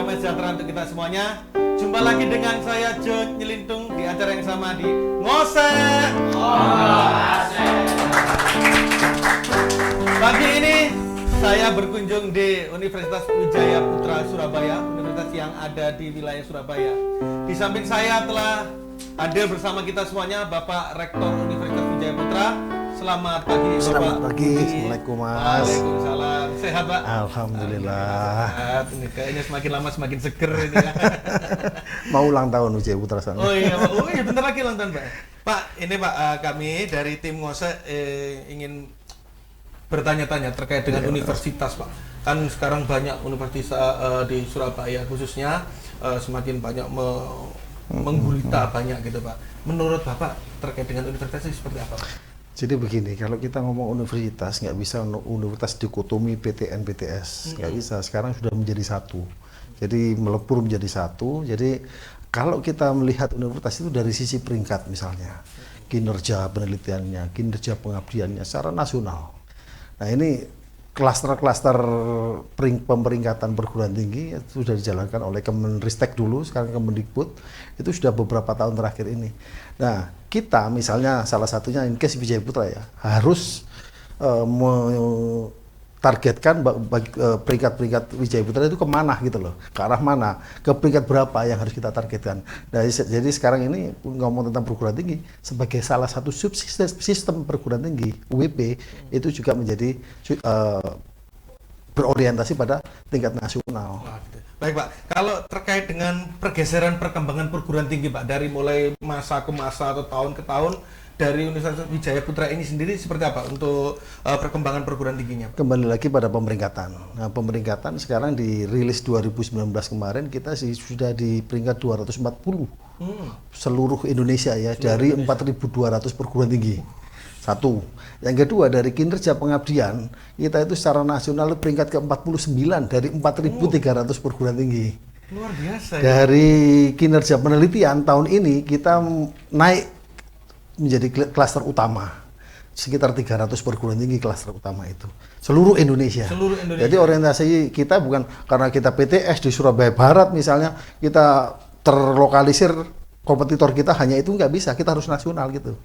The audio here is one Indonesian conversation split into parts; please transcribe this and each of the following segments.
damai sejahtera untuk kita semuanya. Jumpa lagi dengan saya Jo Nyelintung di acara yang sama di Ngosek. Pagi ini saya berkunjung di Universitas Wijaya Putra Surabaya, universitas yang ada di wilayah Surabaya. Di samping saya telah hadir bersama kita semuanya Bapak Rektor Universitas Wijaya Putra. Selamat pagi Bapak. Selamat pagi. Assalamualaikum Mas. Waalaikumsalam. Sehat Pak? Alhamdulillah. Sehat. Ini kayaknya semakin lama semakin seger ini ya. Mau ulang tahun Wijaya Putra sana. Oh iya Pak. Oh iya bentar lagi ulang tahun Pak. Pak, ini Pak kami dari tim Ngosek ingin bertanya-tanya terkait dengan universitas Pak. Kan sekarang banyak universitas di Surabaya khususnya semakin banyak menggurita banyak gitu Pak. Menurut Bapak terkait dengan universitas ini seperti apa Pak? Jadi begini, kalau kita ngomong universitas, nggak bisa universitas dikotomi PTN, PTS, nggak bisa. Sekarang sudah menjadi satu. Jadi melebur menjadi satu. Jadi kalau kita melihat universitas itu dari sisi peringkat misalnya, kinerja penelitiannya, kinerja pengabdiannya secara nasional. Nah ini klaster-klaster pemeringkatan perguruan tinggi itu sudah dijalankan oleh Kemenristek dulu, sekarang Kemendikbud, itu sudah beberapa tahun terakhir ini. Nah kita misalnya salah satunya in case Wijaya Putra ya harus targetkan peringkat-peringkat Wijaya Putra itu kemana gitu loh, ke arah mana, ke peringkat berapa yang harus kita targetkan. Nah, jadi sekarang ini ngomong tentang perguruan tinggi sebagai salah satu subsistem perguruan tinggi UWP itu juga menjadi berorientasi pada tingkat nasional. Baik Pak, kalau terkait dengan pergeseran perkembangan perguruan tinggi Pak dari mulai masa ke masa atau tahun ke tahun dari Universitas Wijaya Putra ini sendiri seperti apa untuk perkembangan perguruan tingginya? Kembali lagi pada pemeringkatan. Nah, pemeringkatan sekarang dirilis 2019 kemarin kita sudah di peringkat 240 seluruh Indonesia ya, dari 4.200 perguruan tinggi. Satu. Yang kedua, dari kinerja pengabdian kita itu secara nasional peringkat ke-49 dari 4.300 perguruan tinggi. Luar biasa. Dari kinerja penelitian tahun ini kita naik menjadi klaster utama, sekitar 300 perguruan tinggi klaster utama itu seluruh Indonesia. Seluruh Indonesia. Jadi orientasi kita bukan karena kita PTS di Surabaya Barat misalnya kita terlokalisir, kompetitor kita hanya itu, nggak bisa, kita harus nasional gitu.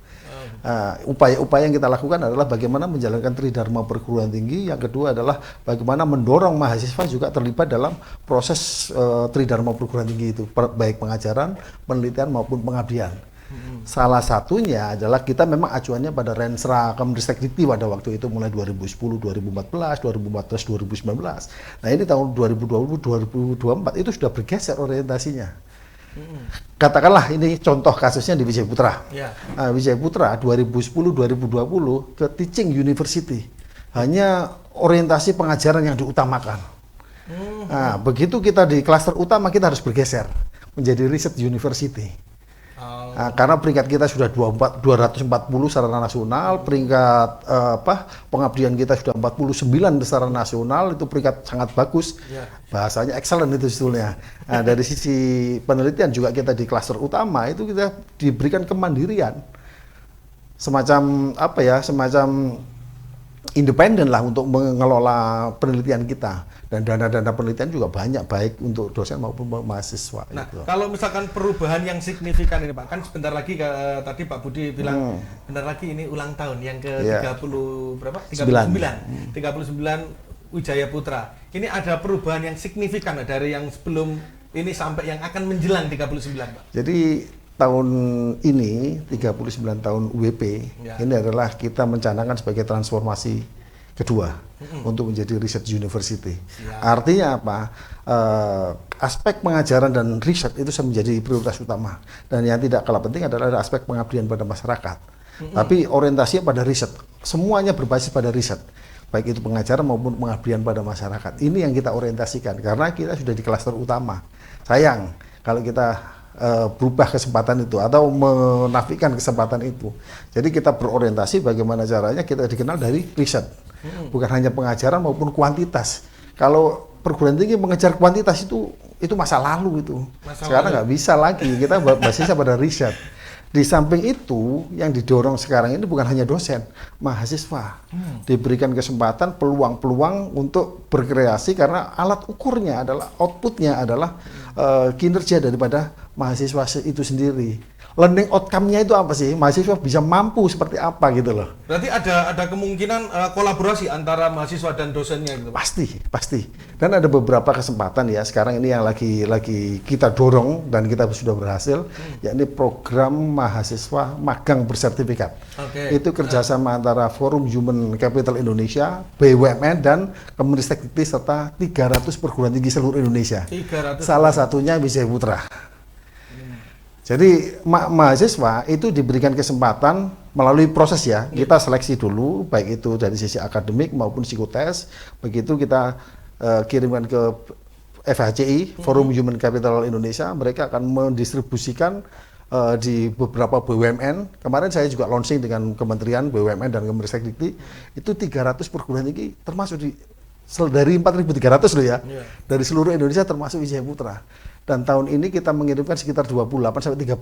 Upaya-upaya yang kita lakukan adalah bagaimana menjalankan tridharma perguruan tinggi. Yang kedua adalah bagaimana mendorong mahasiswa juga terlibat dalam proses tridharma perguruan tinggi itu, baik pengajaran, penelitian maupun pengabdian. Salah satunya adalah kita memang acuannya pada Rensra Kemendikbud Dikti pada waktu itu mulai 2010, 2014, 2019. Nah ini tahun 2020, 2024 itu sudah bergeser orientasinya. Katakanlah ini contoh kasusnya di Wijaya Putra. Ya. Wijaya Putra 2010-2020 ke teaching university, hanya orientasi pengajaran yang diutamakan. Nah, begitu kita di klaster utama kita harus bergeser menjadi research university. Nah, karena peringkat kita sudah 240 secara nasional, peringkat pengabdian kita sudah 49 secara nasional, itu peringkat sangat bagus. Bahasanya excellent itu sebetulnya. Nah, dari sisi penelitian juga kita di klaster utama itu kita diberikan kemandirian. Semacam semacam independen lah untuk mengelola penelitian kita, dan dana-dana penelitian juga banyak baik untuk dosen maupun mahasiswa. Nah, gitu. kalau misalkan perubahan yang signifikan ini Pak, kan sebentar lagi tadi Pak Budi bilang bentar lagi ini ulang tahun yang ke 30 berapa? 39. 39 Wijaya Putra. Ini ada perubahan yang signifikan dari yang sebelum ini sampai yang akan menjelang 39 Pak. Jadi tahun ini 39 tahun UWP ini adalah kita mencanangkan sebagai transformasi kedua untuk menjadi research university. Artinya apa? Aspek pengajaran dan riset itu menjadi prioritas utama, dan yang tidak kalah penting adalah aspek pengabdian pada masyarakat. Tapi orientasinya pada riset, semuanya berbasis pada riset, baik itu pengajaran maupun pengabdian pada masyarakat. Ini yang kita orientasikan karena kita sudah di klaster utama. Sayang kalau kita berubah kesempatan itu atau menafikan kesempatan itu. Jadi kita berorientasi bagaimana caranya kita dikenal dari riset, bukan hanya pengajaran maupun kuantitas. Kalau perguruan tinggi mengejar kuantitas itu masa lalu itu. Sekarang nggak bisa lagi, kita basisnya pada riset. Di samping itu, yang didorong sekarang ini bukan hanya dosen, mahasiswa diberikan kesempatan, peluang-peluang untuk berkreasi karena alat ukurnya adalah, outputnya adalah kinerja daripada mahasiswa itu sendiri. Learning outcome-nya itu apa sih? Mahasiswa bisa mampu seperti apa gitu loh. Berarti ada kemungkinan kolaborasi antara mahasiswa dan dosennya gitu, Pak? Pasti. Dan ada beberapa kesempatan ya. Sekarang ini yang lagi kita dorong dan kita sudah berhasil, yakni program mahasiswa magang bersertifikat. Itu kerjasama antara Forum Human Capital Indonesia, BUMN dan Kemendikbud serta 300 perguruan tinggi seluruh Indonesia. 300. Salah satunya Wijaya Putra. Jadi mahasiswa itu diberikan kesempatan melalui proses ya, kita seleksi dulu, baik itu dari sisi akademik maupun psikotes, begitu kita kirimkan ke FHCI, Forum Human Capital Indonesia, mereka akan mendistribusikan di beberapa BUMN. Kemarin saya juga launching dengan Kementerian BUMN dan Kemendikbud, itu 300 perguruan tinggi termasuk dari 4.300 loh ya, dari seluruh Indonesia termasuk Wijaya Putra. Dan tahun ini kita mengirimkan sekitar 28 sampai 30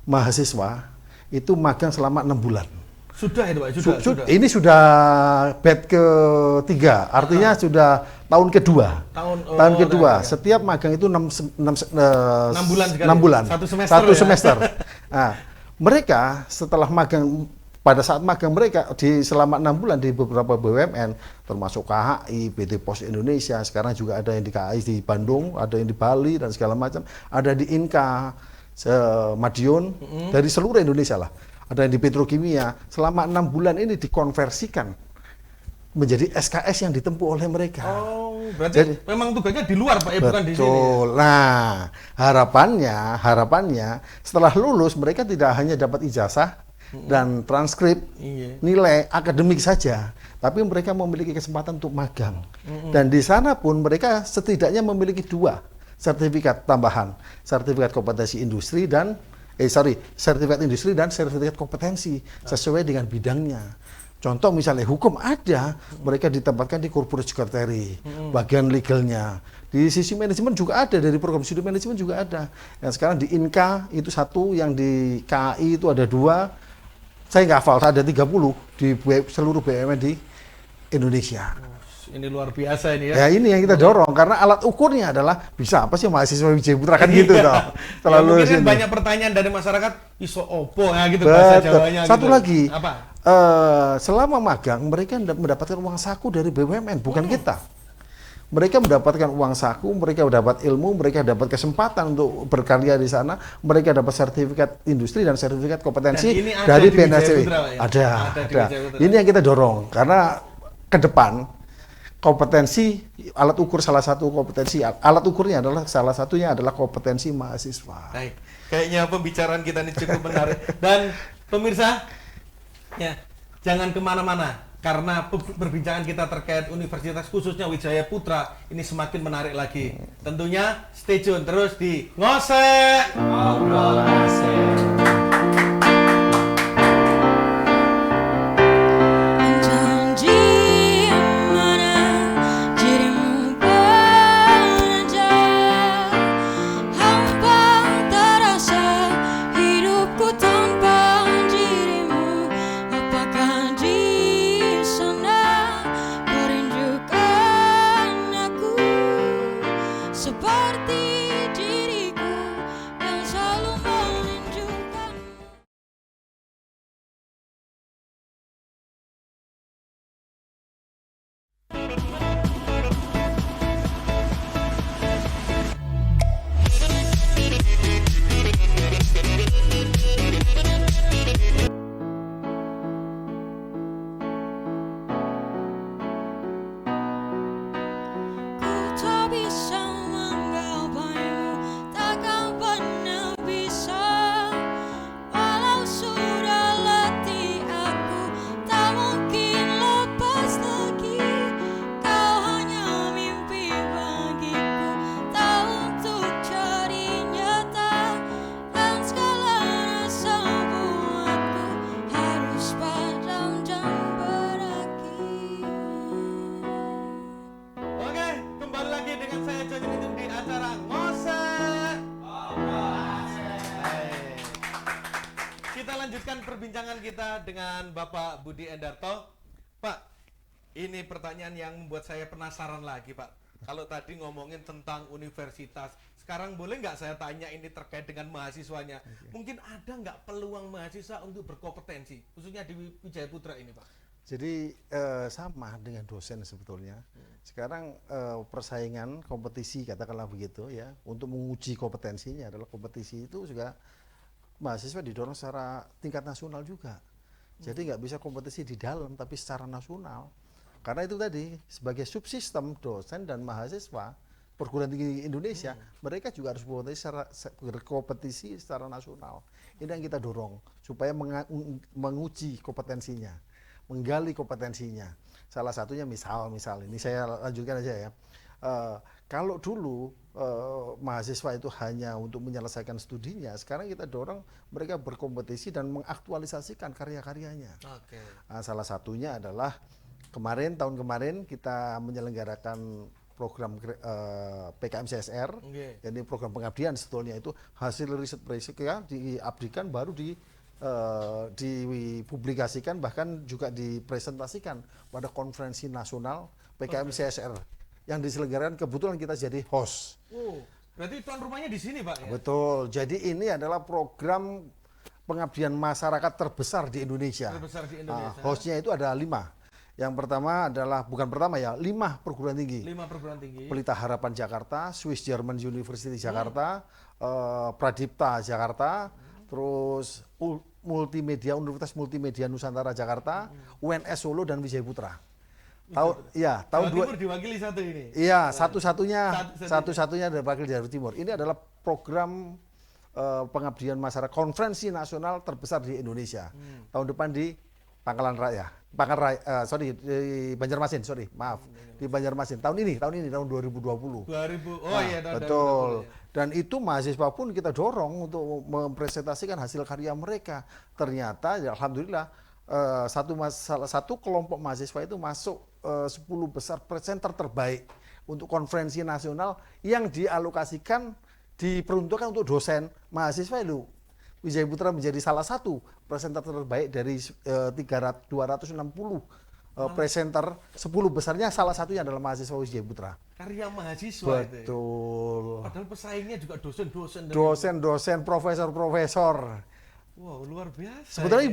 mahasiswa itu magang selama 6 bulan. Sudah itu Pak? Sudah. Ini sudah batch ketiga, artinya sudah tahun kedua. Tahun kedua. Setiap magang itu 6 bulan sekali. 6 bulan. Satu semester. Nah, mereka setelah magang, pada saat magang mereka selama 6 bulan di beberapa BUMN, termasuk KHI, PT Pos Indonesia, sekarang juga ada yang di KHI di Bandung, ada yang di Bali dan segala macam, ada di Inka, Madiun, dari seluruh Indonesia lah, ada yang di Petrokimia. Selama 6 bulan ini dikonversikan menjadi SKS yang ditempuh oleh mereka. Oh, berarti jadi, memang tugasnya di luar Pak, bukan di sini. Betul. Nah, harapannya setelah lulus mereka tidak hanya dapat ijazah dan transkrip, nilai akademik saja, tapi mereka memiliki kesempatan untuk magang. Dan di sana pun mereka setidaknya memiliki 2 sertifikat tambahan, sertifikat kompetensi industri dan sertifikat industri dan sertifikat kompetensi sesuai dengan bidangnya. Contoh misalnya hukum ada, mereka ditempatkan di corporate secretary, bagian legalnya. Di sisi manajemen juga ada, dari program studi manajemen juga ada. Yang sekarang di INKA itu 1, yang di KAI itu ada 2. Saya nggak hafal, ada 30 di seluruh BUMN di Indonesia. Ini luar biasa ini ya. Ya ini yang kita dorong, karena alat ukurnya adalah bisa apa sih mahasiswa Wijaya Putra kan gitu toh. Ya, mungkin kan banyak pertanyaan dari masyarakat, iso opo ya gitu bahasa Jawanya. Satu gitu. lagi, apa? Selama magang mereka mendapatkan uang saku dari BUMN, bukan kita. Mereka mendapatkan uang saku, mereka dapat ilmu, mereka dapat kesempatan untuk berkarya di sana, mereka dapat sertifikat industri dan sertifikat kompetensi dari BNSCW. Ada. Ini yang kita dorong, karena ke depan kompetensi alat ukur, salah satu kompetensi alat ukurnya adalah salah satunya adalah kompetensi mahasiswa. Baik, kayaknya pembicaraan kita ini cukup menarik. Dan pemirsa, ya jangan kemana-mana, karena perbincangan kita terkait universitas khususnya Wijaya Putra ini semakin menarik lagi. Tentunya stay tune terus di Ngosek Ngobrol Asik. Seperti diriku yang selalu menunjukkan kita dengan Bapak Budi Endarto. Pak, ini pertanyaan yang membuat saya penasaran lagi, Pak. Kalau tadi ngomongin tentang universitas, sekarang boleh nggak saya tanya ini terkait dengan mahasiswanya? Mungkin ada nggak peluang mahasiswa untuk berkompetensi, khususnya di Wijaya Putra ini, Pak? Jadi sama dengan dosen sebetulnya. Sekarang persaingan kompetisi katakanlah begitu ya, untuk menguji kompetensinya adalah kompetisi itu juga mahasiswa didorong secara tingkat nasional juga. Jadi nggak bisa kompetisi di dalam tapi secara nasional. Karena itu tadi sebagai subsistem dosen dan mahasiswa perguruan tinggi Indonesia, mereka juga harus berkompetisi secara nasional. Ini yang kita dorong supaya menguji kompetensinya, menggali kompetensinya. Salah satunya misal ini saya lanjutkan aja ya. Kalau dulu mahasiswa itu hanya untuk menyelesaikan studinya, sekarang kita dorong mereka berkompetisi dan mengaktualisasikan karya-karyanya. Nah, salah satunya adalah tahun kemarin kita menyelenggarakan program PKM CSR, jadi program pengabdian sebetulnya itu hasil riset ya, diabdikan baru dipublikasikan bahkan juga dipresentasikan pada konferensi nasional PKM CSR yang diselenggarakan, kebetulan kita jadi host. Berarti tuan rumahnya di sini, Pak? Ya? Betul. Jadi ini adalah program pengabdian masyarakat terbesar di Indonesia. Hostnya itu ada 5. Yang pertama adalah, bukan pertama ya, 5 perguruan tinggi. 5 perguruan tinggi. Pelita Harapan Jakarta, Swiss German University Jakarta, Pradipta Jakarta, terus Universitas Multimedia Nusantara Jakarta, UNS Solo dan Wijaya Putra. Tahun Timur diwakili satu ini. Iya, satu-satunya dari wakil Jawa Timur. Ini adalah program pengabdian masyarakat konferensi nasional terbesar di Indonesia. Tahun depan di di Banjarmasin, di Banjarmasin. Tahun ini, tahun 2020. Betul. Dan itu mahasiswa pun kita dorong untuk mempresentasikan hasil karya mereka. Ternyata, ya, alhamdulillah, salah satu kelompok mahasiswa itu masuk 10 besar presenter terbaik untuk konferensi nasional yang dialokasikan, diperuntukkan untuk dosen mahasiswa itu. Wijaya Putra menjadi salah satu presenter terbaik dari 260 presenter 10 besarnya, salah satunya adalah mahasiswa Wijaya Putra. Karya mahasiswa. Betul. Itu. Padahal pesaingnya juga dosen, profesor. Wow, luar biasa. Sebetulnya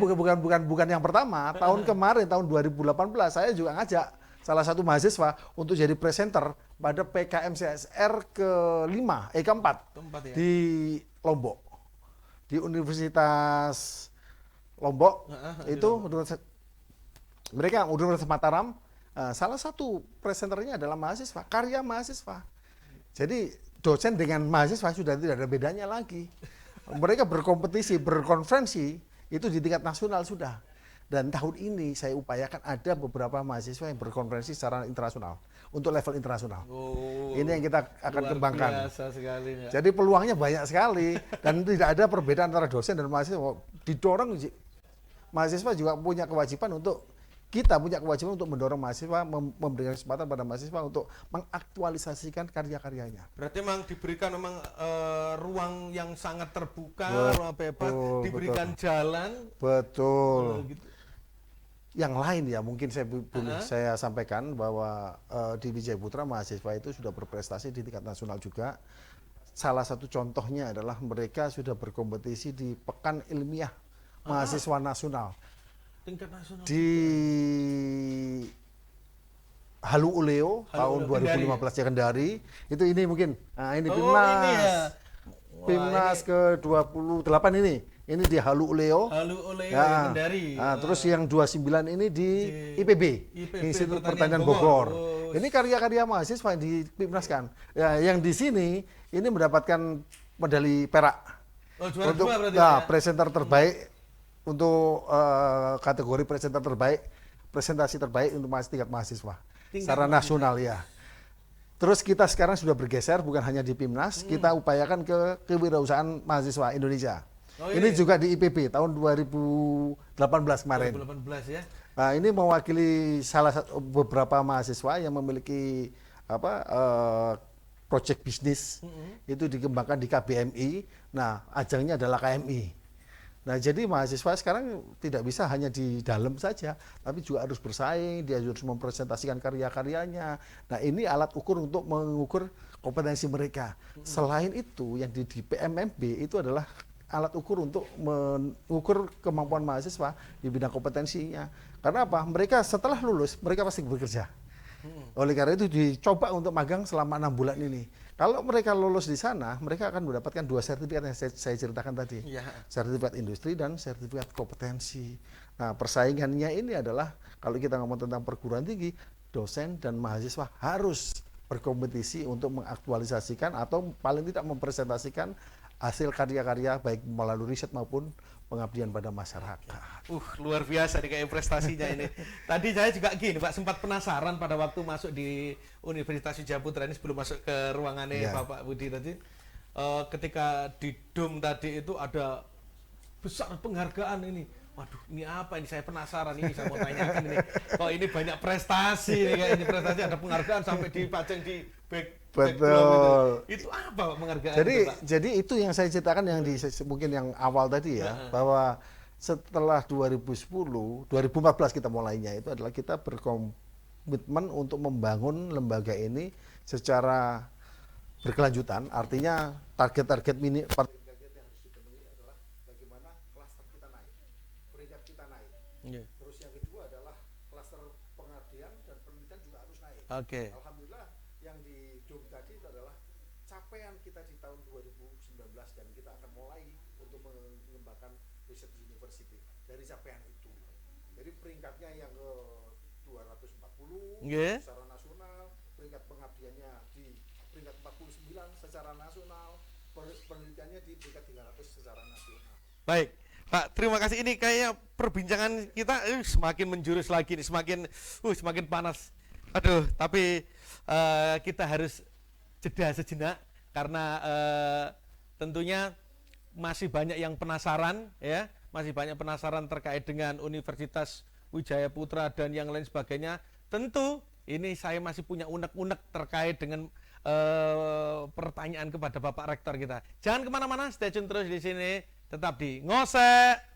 bukan yang pertama. Tahun kemarin, tahun 2018, saya juga ngajak salah satu mahasiswa untuk jadi presenter pada PKM CSR keempat ya? Di Lombok. Di Universitas Lombok, Universitas Mataram, salah satu presenternya adalah mahasiswa, karya mahasiswa. Jadi dosen dengan mahasiswa sudah tidak ada bedanya lagi. Mereka berkompetisi, berkonferensi, itu di tingkat nasional sudah. Dan tahun ini saya upayakan ada beberapa mahasiswa yang berkonferensi secara internasional, untuk level internasional. Ini yang kita akan kembangkan. Biasa sekali, ya. Jadi peluangnya banyak sekali dan tidak ada perbedaan antara dosen dan mahasiswa. Didorong, mahasiswa juga punya kewajiban untuk mendorong mahasiswa, memberikan kesempatan pada mahasiswa untuk mengaktualisasikan karya-karyanya. Berarti memang diberikan ruang yang sangat terbuka, ruang bebas, diberikan jalan. Betul. Gitu. Yang lain ya mungkin saya sampaikan bahwa di Wijaya Putra mahasiswa itu sudah berprestasi di tingkat nasional juga. Salah satu contohnya adalah mereka sudah berkompetisi di Pekan Ilmiah Mahasiswa Nasional. Tingkat nasional. Di Halu Oleo tahun 2015 ya, Kendari. Itu ini mungkin. Nah, ini Pimnas. Ini ya. Pimnas ke-28 ini. Ini di Halu Oleo. Ya. Kendari. Nah, terus yang 29 ini di IPB, Institut Pertanian Bogor. Ini karya-karya mahasiswa yang di Pimnas kan. Ya, yang di sini ini mendapatkan medali perak. Untuk presenter terbaik untuk kategori presenter terbaik, presentasi terbaik untuk tingkat mahasiswa secara nasional ya. Terus kita sekarang sudah bergeser bukan hanya di Pimnas, kita upayakan ke kewirausahaan mahasiswa Indonesia. Ini juga di IPB tahun 2018 kemarin. 2018 ya. Nah, ini mewakili beberapa mahasiswa yang memiliki project bisnis itu dikembangkan di KBMI. Nah, ajangnya adalah KMI. Nah, jadi mahasiswa sekarang tidak bisa hanya di dalam saja, tapi juga harus bersaing, dia harus mempresentasikan karya-karyanya. Nah, ini alat ukur untuk mengukur kompetensi mereka. Selain itu, yang di PMMB itu adalah alat ukur untuk mengukur kemampuan mahasiswa di bidang kompetensinya. Karena apa? Mereka setelah lulus, mereka pasti bekerja. Oleh karena itu dicoba untuk magang selama 6 bulan ini. Kalau mereka lulus di sana, mereka akan mendapatkan 2 sertifikat yang saya ceritakan tadi. Ya. Sertifikat industri dan sertifikat kompetensi. Nah, persaingannya ini adalah kalau kita ngomong tentang perguruan tinggi, dosen dan mahasiswa harus berkompetisi untuk mengaktualisasikan atau paling tidak mempresentasikan hasil karya-karya baik melalui riset maupun pengabdian pada masyarakat. Luar biasa nih kayak prestasinya ini. Tadi saya juga gini Pak, sempat penasaran pada waktu masuk di Universitas Wijayaputra ini sebelum masuk ke ruangannya Bapak Budi tadi. Ketika di DUM tadi itu ada besar penghargaan ini. Waduh, ini apa ini? Saya penasaran ini, saya mau tanyakan ini. Kok ini banyak prestasi nih, kayak ini prestasi ada penghargaan sampai dipajang di betul. Itu apa Pak penghargaan jadi itu, Pak? Jadi itu yang saya ceritakan yang mungkin yang awal tadi ya, bahwa setelah 2010, 2014 kita mulainya itu adalah kita berkomitmen untuk membangun lembaga ini secara berkelanjutan. Artinya target-target yang harus dipenuhi adalah bagaimana klaster kita naik, peringkat kita naik. Terus yang kedua adalah klaster pengabdian dan penelitian juga harus naik. Alhamdulillah yang di DUM tadi itu adalah capaian kita di tahun 2019 dan kita akan mulai untuk mengembangkan Research University dari capaian itu. Jadi peringkatnya yang ke 240 secara nasional, peringkat pengabdiannya di peringkat 49 secara nasional, penelitiannya di peringkat 300 secara nasional. Baik, Pak, terima kasih. Ini kayaknya perbincangan kita semakin menjurus lagi nih, semakin panas. Aduh, tapi kita harus jeda sejenak karena tentunya masih banyak yang penasaran ya, masih banyak penasaran terkait dengan Universitas Wijayaputra dan yang lain sebagainya. Tentu ini saya masih punya unek-unek terkait dengan pertanyaan kepada Bapak Rektor kita. Jangan kemana-mana, stay tune terus di sini, tetap di Ngosek.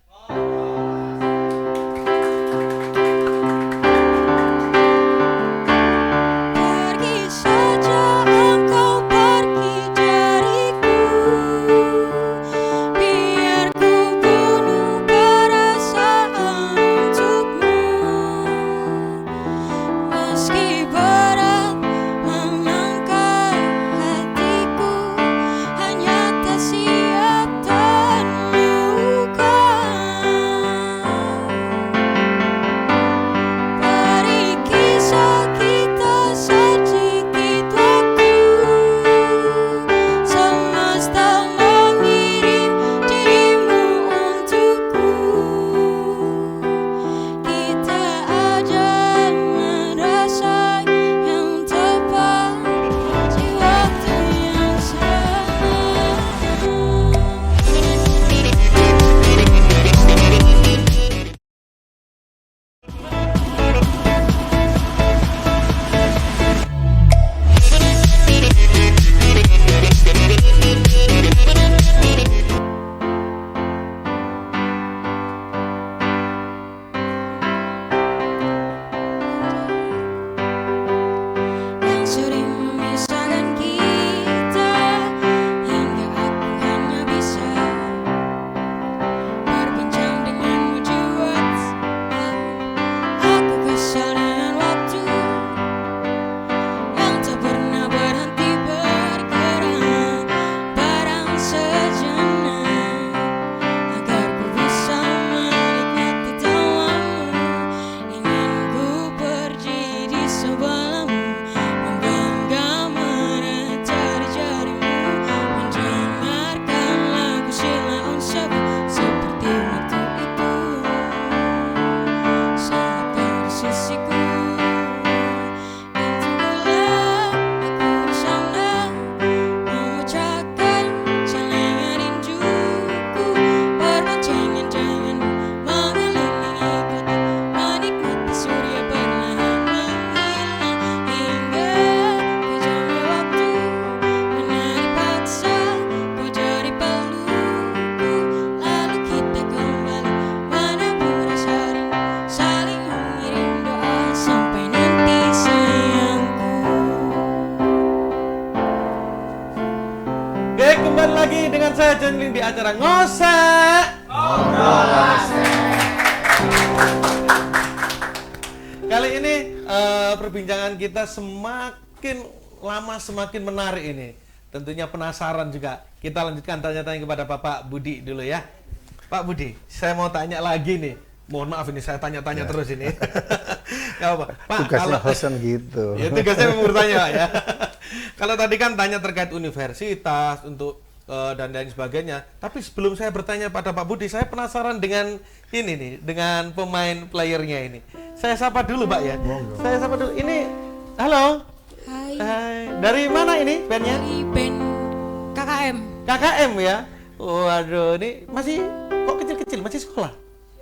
lagi dengan saya John Lin di acara Ngosek. Kali ini perbincangan kita semakin lama semakin menarik ini. Tentunya penasaran juga. Kita lanjutkan tanya-tanya kepada Bapak Budi dulu ya. Pak Budi, saya mau tanya lagi nih. Mohon maaf ini saya tanya-tanya terus ini. Gak apa. Pak, tugasnya host gitu. Ya tugasnya memang bertanya Pak ya. Kalau tadi kan tanya terkait universitas untuk dan lain sebagainya. Tapi sebelum saya bertanya pada Pak Budi, saya penasaran dengan ini nih, dengan pemain playernya ini. Saya sapa dulu Pak ya. Saya sapa dulu. Ini, halo. Hai. Dari mana ini bandnya? Dari band KKM. KKM ya. Waduh, ini masih kok kecil-kecil, masih sekolah?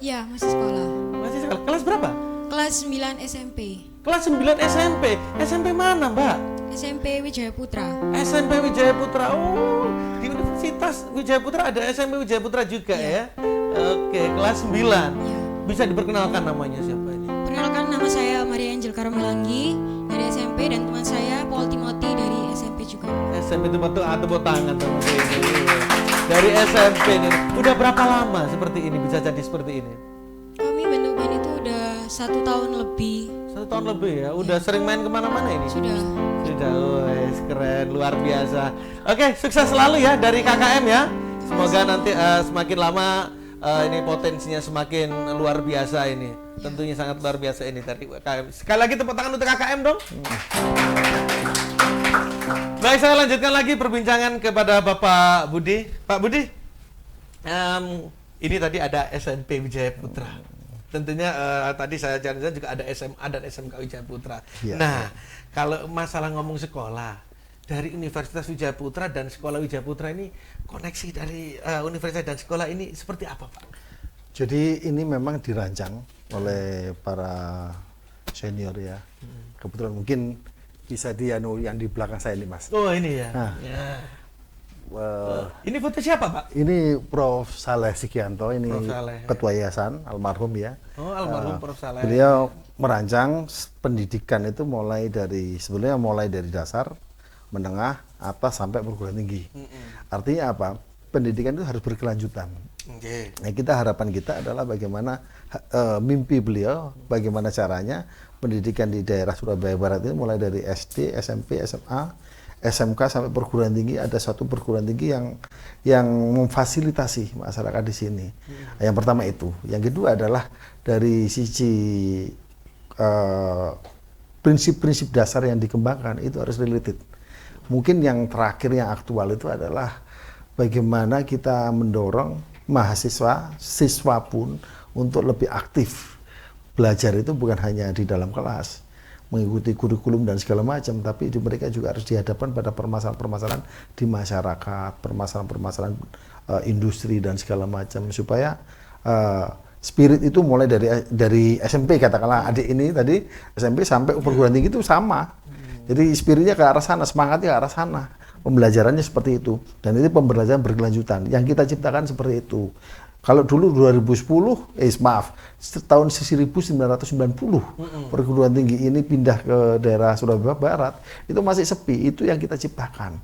Ya, masih sekolah. Masih sekolah. Kelas berapa? Kelas 9 SMP. Kelas 9 SMP. SMP mana, Mbak? SMP Wijaya Putra. SMP Wijaya Putra. Oh, di Universitas Wijaya Putra ada SMP Wijaya Putra juga ya. Oke, kelas 9. Ya. Bisa diperkenalkan namanya siapa ini? Perkenalkan, nama saya Maria Angel Karomelangi dari SMP dan teman saya Paul Timothy dari SMP juga. SMP itu betul tepuk tangan sama saya ini. Dari SMP ini. Udah berapa lama seperti ini bisa jadi seperti ini? Kami bentuk band itu udah 1 tahun lebih. 1 tahun lebih ya. Udah sering main kemana-mana ini? Sudah. Wes, keren, luar biasa. Oke, sukses selalu ya dari KKM ya. Semoga nanti semakin lama ini potensinya semakin luar biasa ini. Tentunya sangat luar biasa ini dari KKM. Sekali lagi tepuk tangan untuk KKM dong. Baik, saya lanjutkan lagi perbincangan kepada Bapak Budi. Pak Budi, ini tadi ada SMP Wijaya Putra. Tentunya tadi saya janjikan juga ada SMA dan SMK Wijaya Putra. Ya. Nah, kalau masalah ngomong sekolah, dari Universitas Wijaya Putra dan Sekolah Wijaya Putra ini, koneksi dari universitas dan sekolah ini seperti apa, Pak? Jadi ini memang dirancang oleh para senior ya. Kebetulan mungkin bisa yang di belakang saya ini, Mas. Oh, ini ya. Nah. Ya. Ini foto siapa, Pak? Ini Prof. Saleh Sikianto, ini Prof. Saleh, ketua yayasan almarhum ya. Oh, almarhum Prof. Saleh. Beliau merancang pendidikan itu sebenarnya mulai dari dasar, menengah, atas sampai perguruan tinggi. Artinya apa? Pendidikan itu harus berkelanjutan. Okay. Nah, harapan kita adalah bagaimana mimpi beliau, bagaimana caranya pendidikan di daerah Surabaya Barat ini mulai dari SD, SMP, SMA, SMK sampai perguruan tinggi, ada satu perguruan tinggi yang memfasilitasi masyarakat di sini. Yang pertama itu. Yang kedua adalah dari sisi prinsip-prinsip dasar yang dikembangkan itu harus related. Mungkin yang terakhir yang aktual itu adalah bagaimana kita mendorong siswa pun untuk lebih aktif. Belajar itu bukan hanya di dalam kelas, mengikuti kurikulum dan segala macam, tapi mereka juga harus dihadapkan pada permasalahan-permasalahan di masyarakat, permasalahan-permasalahan industri dan segala macam, supaya spirit itu mulai dari SMP, katakanlah adik ini tadi SMP sampai perguruan tinggi itu sama. Jadi spiritnya ke arah sana, semangatnya ke arah sana. Pembelajarannya seperti itu, dan ini pembelajaran berkelanjutan yang kita ciptakan seperti itu. Kalau dulu 2010, tahun 1990 perguruan tinggi ini pindah ke daerah Surabaya Barat, itu masih sepi. Itu yang kita ciptakan.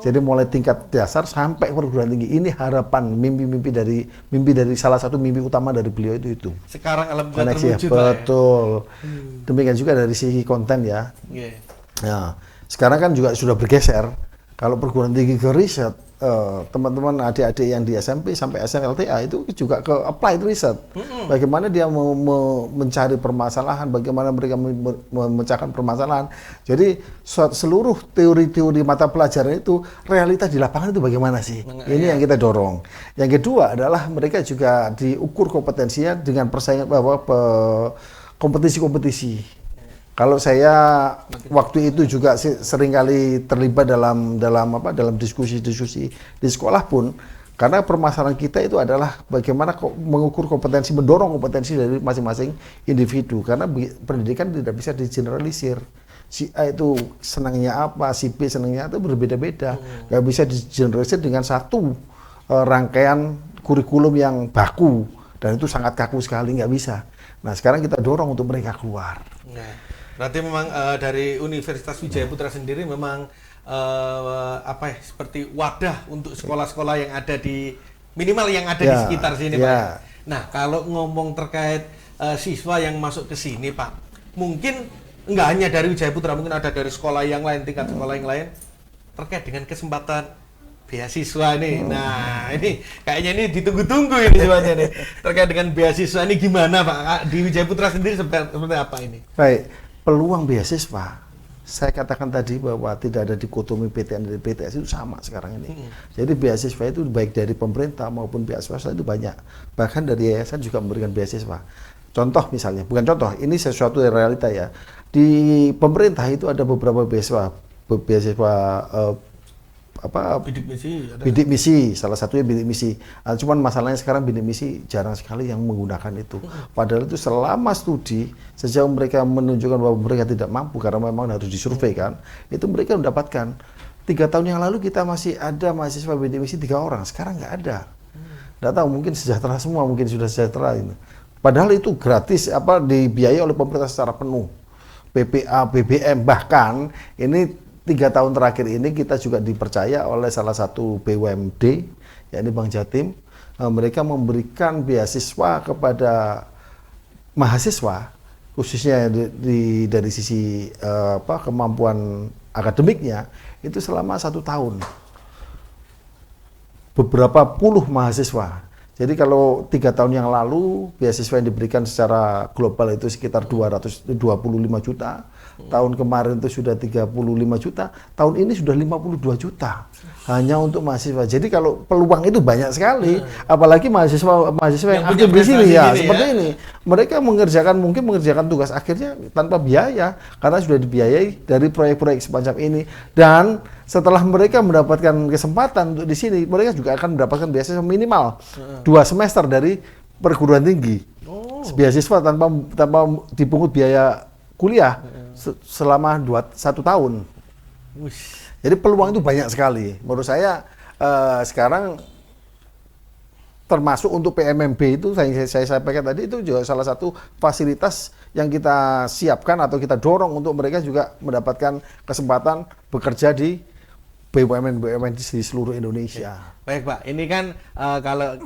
Jadi mulai tingkat dasar sampai perguruan tinggi, ini harapan mimpi dari salah satu mimpi utama dari beliau itu. Sekarang alhamdulillah terwujud, ya. betul. Demikian juga dari sisi konten ya. Yeah. Nah, sekarang kan juga sudah bergeser. Kalau perguruan tinggi ke riset, teman-teman adik-adik yang di SMP sampai SMLTA itu juga ke applied riset. Bagaimana dia mencari permasalahan, bagaimana mereka memecahkan permasalahan. Jadi seluruh teori-teori mata pelajaran itu, realitas di lapangan itu bagaimana sih? Ini yang kita dorong. Yang kedua adalah mereka juga diukur kompetensinya dengan persaingan kompetisi-kompetisi. Kalau saya waktu itu juga seringkali terlibat dalam diskusi-diskusi di sekolah pun, karena permasalahan kita itu adalah bagaimana mengukur kompetensi, mendorong kompetensi dari masing-masing individu, karena pendidikan tidak bisa digeneralisir. Si A itu senangnya apa, si B senangnya itu berbeda-beda, nggak bisa digeneralisir dengan satu rangkaian kurikulum yang baku, dan itu sangat kaku sekali, nggak bisa. Nah, sekarang kita dorong untuk mereka keluar. Berarti memang dari Universitas Wijaya Putra sendiri memang seperti wadah untuk sekolah-sekolah yang ada di minimal yang ada di sekitar sini, Pak. Nah, kalau ngomong terkait siswa yang masuk ke sini, Pak, mungkin nggak hanya dari Wijaya Putra, mungkin ada dari sekolah yang lain, tingkat sekolah yang lain terkait dengan kesempatan beasiswa nih. Nah, ini kayaknya ini ditunggu-tunggu ini sebenarnya nih. Terkait dengan beasiswa ini gimana, Pak? Di Wijaya Putra sendiri seperti apa ini? Baik, peluang beasiswa. Saya katakan tadi bahwa tidak ada dikotomi PTN dan PTS itu sama sekarang ini. Jadi beasiswa itu baik dari pemerintah maupun pihak swasta itu banyak. Bahkan dari yayasan juga memberikan beasiswa. Contoh misalnya, bukan contoh, ini sesuatu yang realita ya. Di pemerintah itu ada beberapa beasiswa bidik misi, salah satunya bidik misi. Cuman masalahnya sekarang bidik misi jarang sekali yang menggunakan itu. Padahal itu selama studi, sejauh mereka menunjukkan bahwa mereka tidak mampu karena memang harus disurvei kan, itu mereka mendapatkan. 3 tahun yang lalu kita masih ada mahasiswa bidik misi 3 orang, sekarang nggak ada. Nggak tahu, mungkin sejahtera semua, mungkin sudah sejahtera ini. Padahal itu gratis, dibiayai oleh pemerintah secara penuh. PPA, BBM, bahkan ini 3 tahun terakhir ini kita juga dipercaya oleh salah satu BUMD, yakni Bank Jatim. Mereka memberikan beasiswa kepada mahasiswa, khususnya dari sisi kemampuan akademiknya, itu selama 1 tahun. Beberapa puluh mahasiswa. Jadi kalau 3 tahun yang lalu beasiswa yang diberikan secara global itu sekitar 225 juta. Tahun kemarin itu sudah 35 juta, tahun ini sudah 52 juta hanya untuk mahasiswa. Jadi kalau peluang itu banyak sekali, apalagi mahasiswa yang mungkin di sini ya, seperti ini. Mereka mungkin mengerjakan tugas akhirnya tanpa biaya karena sudah dibiayai dari proyek-proyek semacam ini. Dan setelah mereka mendapatkan kesempatan untuk di sini, mereka juga akan mendapatkan beasiswa minimal 2 semester dari perguruan tinggi. Beasiswa tanpa dipungut biaya kuliah selama 1 tahun. Jadi peluang itu banyak sekali. Menurut saya sekarang termasuk untuk PMMB itu saya sampaikan tadi itu juga salah satu fasilitas yang kita siapkan atau kita dorong untuk mereka juga mendapatkan kesempatan bekerja di BUMN di seluruh Indonesia. Baik Pak, ini kan kalau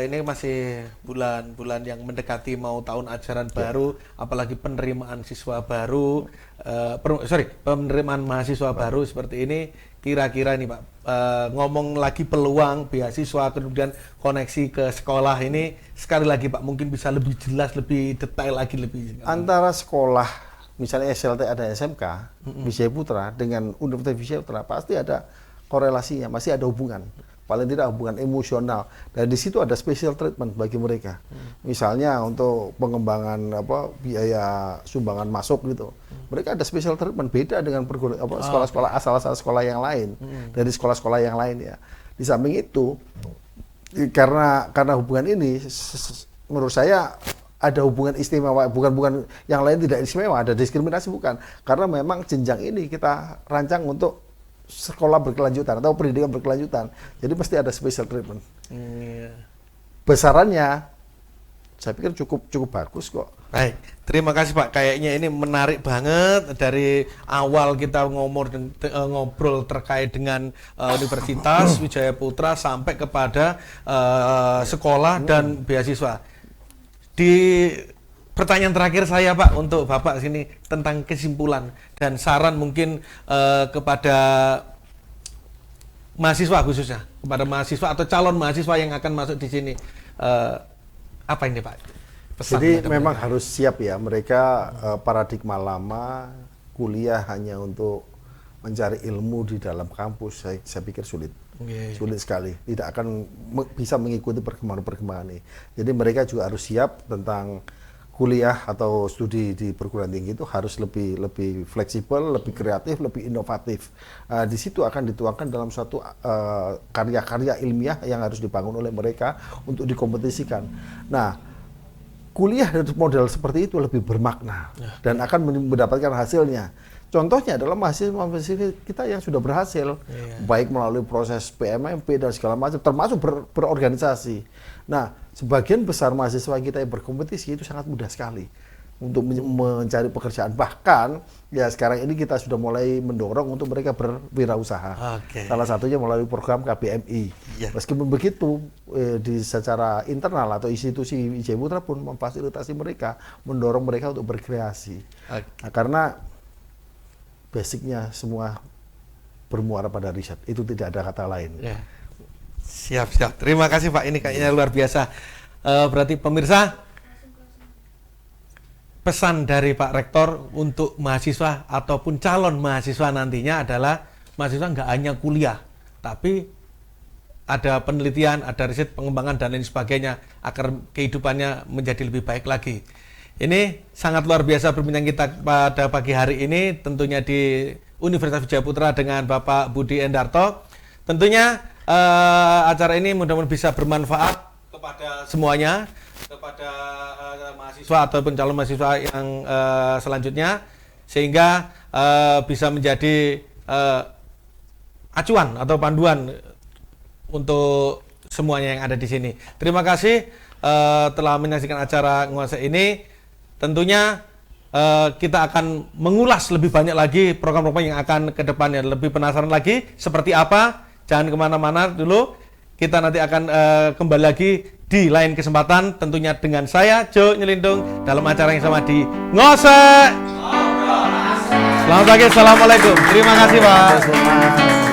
ini masih bulan-bulan yang mendekati mau tahun ajaran baru, apalagi penerimaan siswa baru, penerimaan mahasiswa baru seperti ini, kira-kira nih Pak, ngomong lagi peluang beasiswa kemudian koneksi ke sekolah ini, sekali lagi Pak, mungkin bisa lebih jelas, lebih detail lagi antara sekolah. Misalnya SLT ada SMK, Wijaya Putra dengan Universitas Wijaya Putra pasti ada korelasinya, masih ada hubungan. Paling tidak hubungan emosional. Dan di situ ada special treatment bagi mereka. Misalnya untuk pengembangan biaya sumbangan masuk gitu. Mereka ada special treatment beda dengan sekolah-sekolah asal-asal sekolah yang lain. Dari sekolah-sekolah yang lain ya. Di samping itu karena hubungan ini menurut saya ada hubungan istimewa, bukan yang lain tidak istimewa, ada diskriminasi bukan. Karena memang jenjang ini kita rancang untuk sekolah berkelanjutan atau pendidikan berkelanjutan. Jadi pasti ada special treatment. Besarannya saya pikir cukup bagus kok. Baik, terima kasih Pak. Kayaknya ini menarik banget dari awal kita ngobrol terkait dengan Universitas Wijaya Putra sampai kepada sekolah dan beasiswa. Di pertanyaan terakhir saya Pak untuk Bapak sini tentang kesimpulan dan saran mungkin kepada mahasiswa khususnya, kepada mahasiswa atau calon mahasiswa yang akan masuk di sini, apa ini Pak? Pesan jadi memang harus siap ya, mereka paradigma lama kuliah hanya untuk mencari ilmu di dalam kampus, saya pikir sulit. Sulit sekali, tidak akan bisa mengikuti perkembangan ini. Jadi mereka juga harus siap tentang kuliah atau studi di perguruan tinggi itu harus lebih fleksibel, lebih kreatif, lebih inovatif. Di situ akan dituangkan dalam suatu karya-karya ilmiah yang harus dibangun oleh mereka untuk dikompetisikan. Nah, kuliah dari model seperti itu lebih bermakna dan akan mendapatkan hasilnya. Contohnya adalah mahasiswa kita yang sudah berhasil, baik melalui proses PMMP dan segala macam, termasuk berorganisasi. Nah, sebagian besar mahasiswa kita yang berkompetisi itu sangat mudah sekali. untuk mencari pekerjaan. Bahkan ya sekarang ini kita sudah mulai mendorong untuk mereka berwirausaha. Salah satunya melalui program KBMI. Meskipun begitu secara internal atau institusi IJ Putra pun memfasilitasi mereka, mendorong mereka untuk berkreasi. Nah, karena basicnya semua bermuara pada riset, itu tidak ada kata lain. Siap. Terima kasih Pak, ini kayaknya luar biasa. Berarti pemirsa, pesan dari Pak Rektor untuk mahasiswa ataupun calon mahasiswa nantinya adalah mahasiswa nggak hanya kuliah, tapi ada penelitian, ada riset, pengembangan dan lain sebagainya agar kehidupannya menjadi lebih baik lagi. Ini sangat luar biasa perbincangan kita pada pagi hari ini, tentunya di Universitas Wijaya Putra dengan Bapak Budi Endarto. Tentunya acara ini mudah-mudahan bisa bermanfaat kepada semuanya, kepada mahasiswa ataupun calon mahasiswa yang selanjutnya, sehingga bisa menjadi acuan atau panduan untuk semuanya yang ada di sini. Terima kasih telah menyaksikan acara Nguase ini. Tentunya kita akan mengulas lebih banyak lagi program-program yang akan ke depannya. Lebih penasaran lagi seperti apa? Jangan kemana-mana dulu. Kita nanti akan kembali lagi di lain kesempatan, tentunya dengan saya Jo Nyelindung dalam acara yang sama di Ngose. Selamat pagi, assalamualaikum. Terima kasih Pak.